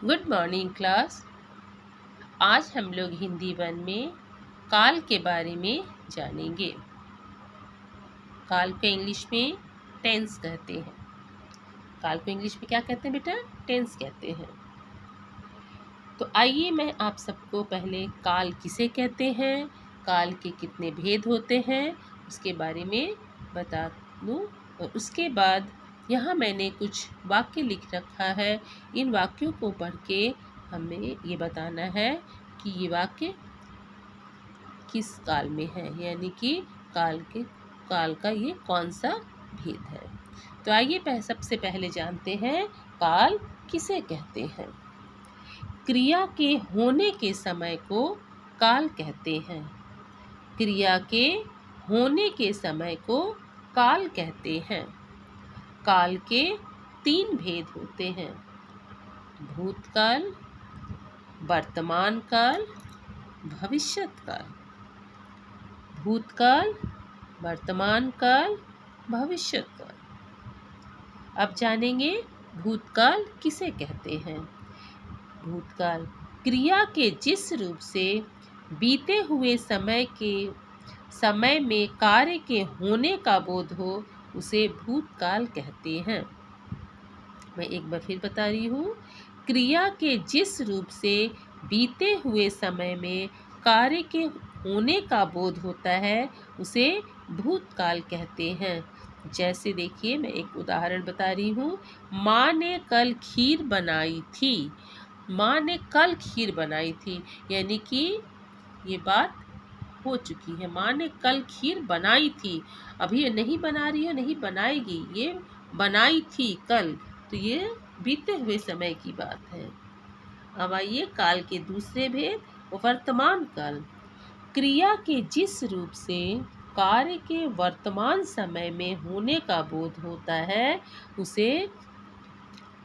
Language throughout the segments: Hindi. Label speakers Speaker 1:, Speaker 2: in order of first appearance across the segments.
Speaker 1: Good morning class. आज हम लोग हिंदी वन में काल के बारे में जानेंगे। काल को इंग्लिश में टेंस कहते हैं। काल को इंग्लिश में क्या कहते हैं बेटा? टेंस कहते हैं। तो आइए मैं आप सबको पहले काल किसे कहते हैं, काल के कितने भेद होते हैं, उसके बारे में बता दूँ। और उसके बाद यहाँ मैंने कुछ वाक्य लिख रखा है। इन वाक्यों को पढ़ के हमें ये बताना है कि ये वाक्य किस काल में है, यानी कि काल का ये कौन सा भेद है। तो आइए सबसे पहले जानते हैं काल किसे कहते हैं। क्रिया के होने के समय को काल कहते हैं। क्रिया के होने के समय को काल कहते हैं। काल के 3 भेद होते हैं: भूतकाल, वर्तमान काल, भविष्यत काल। भूतकाल, वर्तमान काल, भविष्यत काल। अब जानेंगे भूतकाल किसे कहते हैं। भूतकाल क्रिया के जिस रूप से बीते हुए समय में कार्य के होने का बोध हो, उसे भूतकाल कहते हैं। मैं एक बार फिर बता रही हूँ। क्रिया के जिस रूप से बीते हुए समय में कार्य के होने का बोध होता है, उसे भूतकाल कहते हैं। जैसे देखिए, मैं एक उदाहरण बता रही हूँ। माँ ने कल खीर बनाई थी। माँ ने कल खीर बनाई थी, यानी कि ये बात हो चुकी है। माँ ने कल खीर बनाई थी, अभी ये नहीं बना रही है, नहीं बनाएगी, ये बनाई थी कल। तो ये बीते हुए समय की बात है। अब आइए काल के दूसरे भेद, वर्तमान काल। क्रिया के जिस रूप से कार्य के वर्तमान समय में होने का बोध होता है, उसे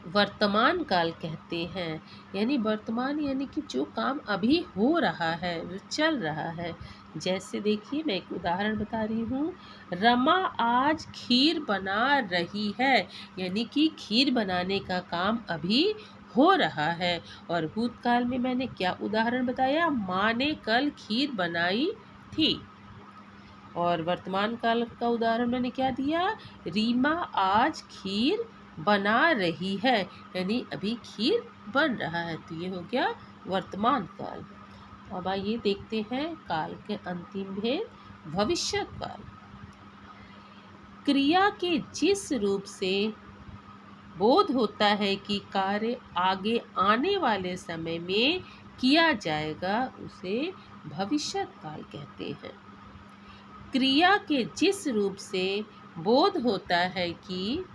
Speaker 1: वर्तमान काल कहते हैं। यानी वर्तमान, यानी कि जो काम अभी हो रहा है, जो चल रहा है। जैसे देखिए, मैं एक उदाहरण बता रही हूँ। रमा आज खीर बना रही है, यानी कि खीर बनाने का काम अभी हो रहा है। और भूतकाल में मैंने क्या उदाहरण बताया? माँ ने कल खीर बनाई थी। और वर्तमान काल का उदाहरण मैंने क्या दिया? रीमा आज खीर बना रही है, यानी अभी खीर बन रहा है। तो ये हो गया वर्तमान काल। अब आइए देखते हैं काल के अंतिम भेद, भविष्यत काल। क्रिया के जिस रूप से बोध होता है कि कार्य आगे आने वाले समय में किया जाएगा, उसे भविष्यत काल कहते हैं। क्रिया के जिस रूप से बोध होता है कि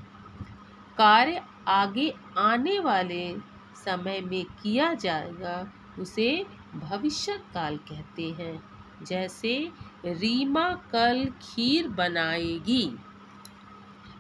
Speaker 1: कार्य आगे आने वाले समय में किया जाएगा, उसे भविष्यत काल कहते हैं। जैसे रीमा कल खीर बनाएगी।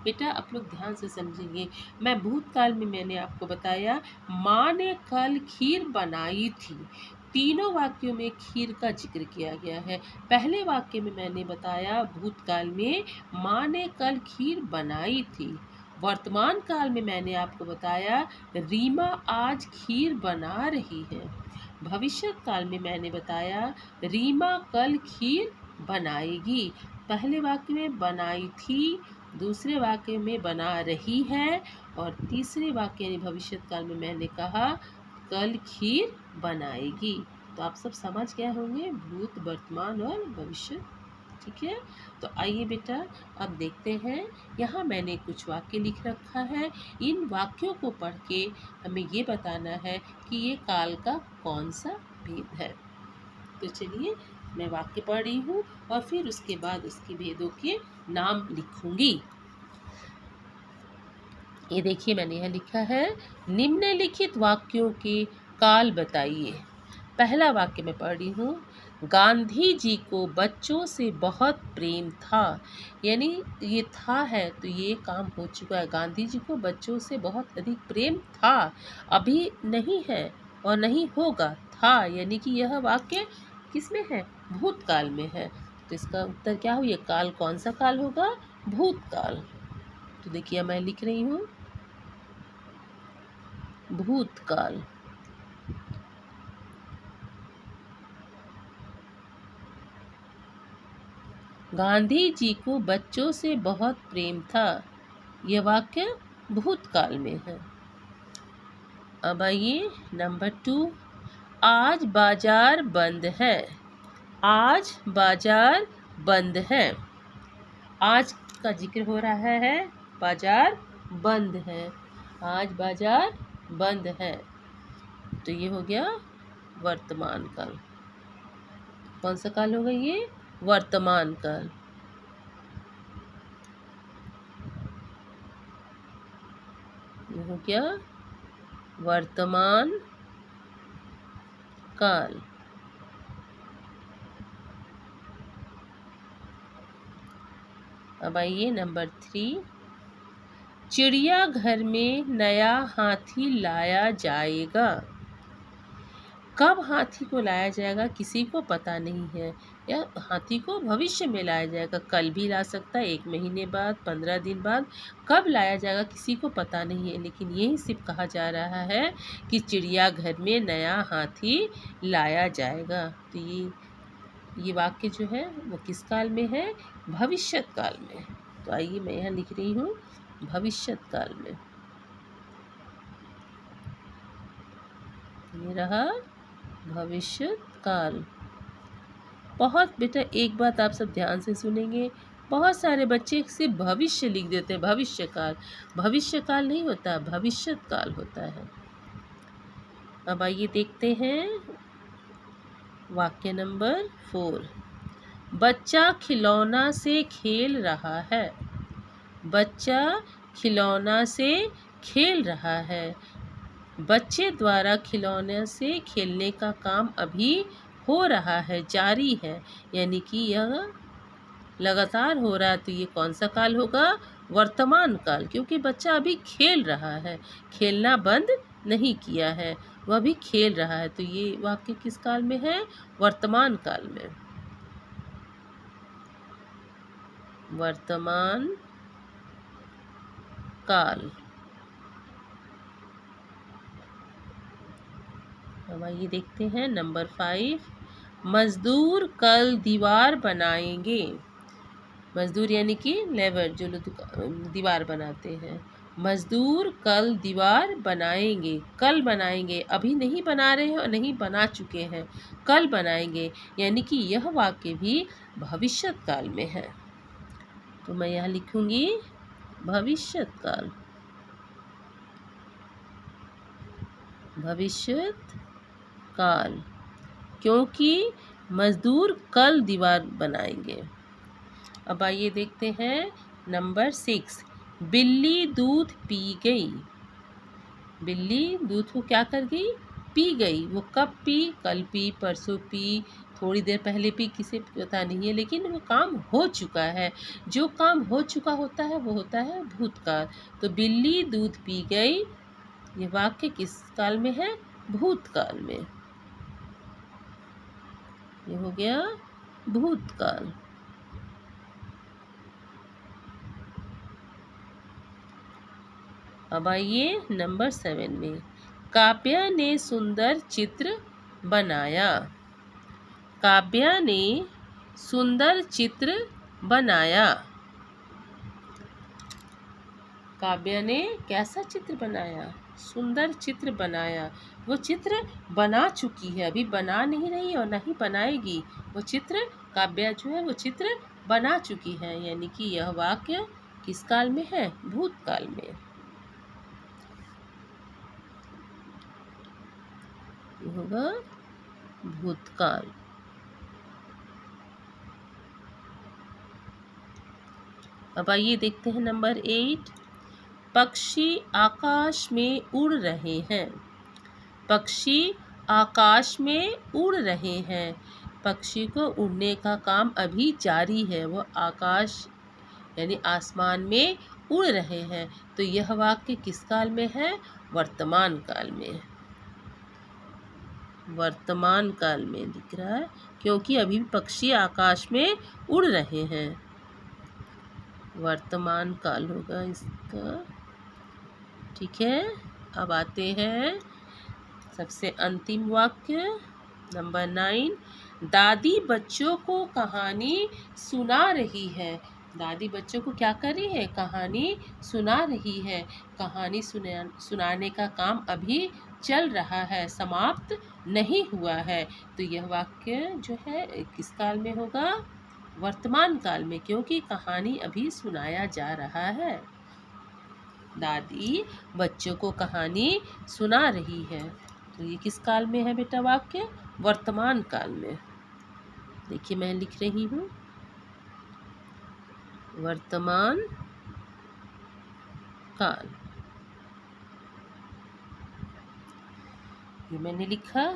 Speaker 1: बेटा आप लोग ध्यान से समझेंगे। मैं भूतकाल में मैंने आपको बताया माँ ने कल खीर बनाई थी। तीनों वाक्यों में खीर का जिक्र किया गया है। पहले वाक्य में मैंने बताया भूतकाल में माँ ने कल खीर बनाई थी। वर्तमान काल में मैंने आपको बताया रीमा आज खीर बना रही है। भविष्यत काल में मैंने बताया रीमा कल खीर बनाएगी। पहले वाक्य में बनाई थी, दूसरे वाक्य में बना रही है, और तीसरे वाक्य यानी भविष्यत काल में मैंने कहा कल खीर बनाएगी। तो आप सब समझ गए होंगे भूत, वर्तमान और भविष्य। ठीक है, तो आइए बेटा अब देखते हैं। यहाँ मैंने कुछ वाक्य लिख रखा है। इन वाक्यों को पढ़ के हमें ये बताना है कि ये काल का कौन सा भेद है। तो चलिए मैं वाक्य पढ़ रही हूँ और फिर उसके बाद उसके भेदों के नाम लिखूंगी। ये देखिए, मैंने यह लिखा है, निम्नलिखित वाक्यों के काल बताइए। पहला वाक्य मैं पढ़ रही हूँ। गांधी जी को बच्चों से बहुत प्रेम था, यानी ये था है तो ये काम हो चुका है। गांधी जी को बच्चों से बहुत अधिक प्रेम था, अभी नहीं है और नहीं होगा। था यानी कि यह वाक्य किसमें है? भूतकाल में है। तो इसका उत्तर क्या हो? ये काल कौन सा काल होगा? भूतकाल। तो देखिए मैं लिख रही हूँ भूतकाल। गांधी जी को बच्चों से बहुत प्रेम था। यह वाक्य भूतकाल में है। अब आइए नंबर 2, आज बाजार बंद है। आज बाजार बंद है। आज का जिक्र हो रहा है, बाजार बंद है। आज बाजार बंद है, तो ये हो गया वर्तमान काल। कौन सा काल होगा ये? वर्तमान काल। ये हो गया वर्तमान काल। अब आइए नंबर 3, चिड़ियाघर में नया हाथी लाया जाएगा। कब हाथी को लाया जाएगा किसी को पता नहीं है। या हाथी को भविष्य में लाया जाएगा, कल भी ला सकता है, 1 महीने बाद, 15 दिन बाद। कब लाया जाएगा किसी को पता नहीं है, लेकिन यही सिर्फ कहा जा रहा है कि चिड़ियाघर में नया हाथी लाया जाएगा। तो ये वाक्य जो है वो किस काल में है? भविष्यत काल में। तो आइए मैं यहाँ लिख रही हूँ भविष्यत काल में। ये रहा भविष्यत काल। बहुत बेटा एक बात आप सब ध्यान से सुनेंगे, बहुत सारे बच्चे सिर्फ भविष्य लिख देते हैं, भविष्य काल। भविष्य काल नहीं होता, भविष्यत काल होता है। अब आइए देखते हैं वाक्य नंबर 4, बच्चा खिलौना से खेल रहा है। बच्चा खिलौना से खेल रहा है। बच्चे द्वारा खिलौने से खेलने का काम अभी हो रहा है, जारी है, यानी कि यह लगातार हो रहा है। तो ये कौन सा काल होगा? वर्तमान काल, क्योंकि बच्चा अभी खेल रहा है, खेलना बंद नहीं किया है, वह भी खेल रहा है। तो ये वाक्य किस काल में है? वर्तमान काल में। वर्तमान काल। अब आइए देखते हैं नंबर 5, मजदूर कल दीवार बनाएंगे। मजदूर यानी कि लेबर, जो लोग दीवार बनाते हैं। मजदूर कल दीवार बनाएंगे। कल बनाएंगे, अभी नहीं बना रहे हैं और नहीं बना चुके हैं, कल बनाएंगे, यानी कि यह वाक्य भी भविष्यत काल में है। तो मैं यहाँ लिखूंगी भविष्यत काल। भविष्यत काल, क्योंकि मजदूर कल दीवार बनाएंगे। अब आइए देखते हैं नंबर 6, बिल्ली दूध पी गई। बिल्ली दूध को क्या कर गई? पी गई। वो कब पी? कल पी, परसों पी, थोड़ी देर पहले पी, किसे पता नहीं है, लेकिन वो काम हो चुका है। जो काम हो चुका होता है वो होता है भूतकाल। तो बिल्ली दूध पी गई, ये वाक्य किस काल में है? भूतकाल में। ये हो गया भूतकाल। अब आइए नंबर 7 में, काव्या ने सुंदर चित्र बनाया। काव्या ने सुंदर चित्र बनाया। काव्या ने कैसा चित्र बनाया? सुंदर चित्र बनाया। वो चित्र बना चुकी है, अभी बना नहीं रही और नहीं बनाएगी। वो चित्र, काव्या जो है वो चित्र बना चुकी है, यानी कि यह वाक्य किस काल में है? भूतकाल में। होगा भूतकाल। अब आइए देखते हैं नंबर 8, पक्षी आकाश में उड़ रहे हैं। पक्षी आकाश में उड़ रहे हैं। पक्षी को उड़ने का काम अभी जारी है, वो आकाश यानी आसमान में उड़ रहे हैं। तो यह वाक्य किस काल में है? वर्तमान काल में। वर्तमान काल में दिख रहा है, क्योंकि अभी पक्षी आकाश में उड़ रहे हैं। वर्तमान काल होगा इसका। ठीक है, अब आते हैं सबसे अंतिम वाक्य नंबर 9, दादी बच्चों को कहानी सुना रही है। दादी बच्चों को क्या कर रही है? कहानी सुना रही है। कहानी सुनाने का काम अभी चल रहा है, समाप्त नहीं हुआ है। तो यह वाक्य जो है किस काल में होगा? वर्तमान काल में, क्योंकि कहानी अभी सुनाया जा रहा है। दादी बच्चों को कहानी सुना रही है। तो ये किस काल में है बेटा वाक्य? वर्तमान काल में। देखिए मैं लिख रही हूँ, वर्तमान काल। ये मैंने लिखा।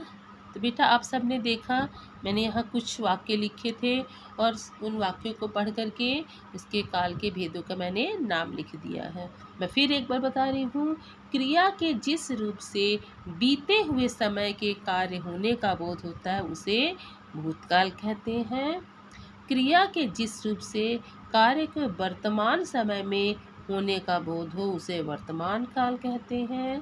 Speaker 1: तो बेटा आप सब ने देखा, मैंने यहाँ कुछ वाक्य लिखे थे और उन वाक्यों को पढ़ करके उसके काल के भेदों का मैंने नाम लिख दिया है। मैं फिर एक बार बता रही हूँ, क्रिया के जिस रूप से बीते हुए समय के कार्य होने का बोध होता है उसे भूतकाल कहते हैं। क्रिया के जिस रूप से कार्य के वर्तमान समय में होने का बोध हो उसे वर्तमान काल कहते हैं।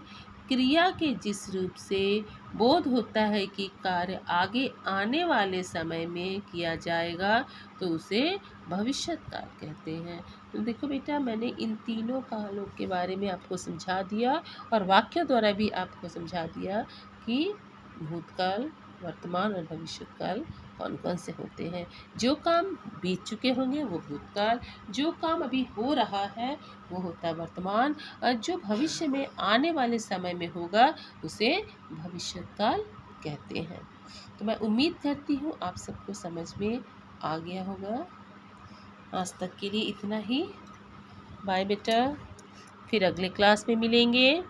Speaker 1: क्रिया के जिस रूप से बोध होता है कि कार्य आगे आने वाले समय में किया जाएगा तो उसे भविष्यत काल कहते हैं। तो देखो बेटा मैंने इन तीनों कालों के बारे में आपको समझा दिया और वाक्यों द्वारा भी आपको समझा दिया कि भूतकाल, वर्तमान और भविष्यत काल कौन कौन से होते हैं। जो काम बीत चुके होंगे वो भूतकाल, जो काम अभी हो रहा है वो होता है वर्तमान, और जो भविष्य में आने वाले समय में होगा उसे भविष्यत काल कहते हैं। तो मैं उम्मीद करती हूँ आप सबको समझ में आ गया होगा। आज तक के लिए इतना ही। बाय बेटा, फिर अगले क्लास में मिलेंगे।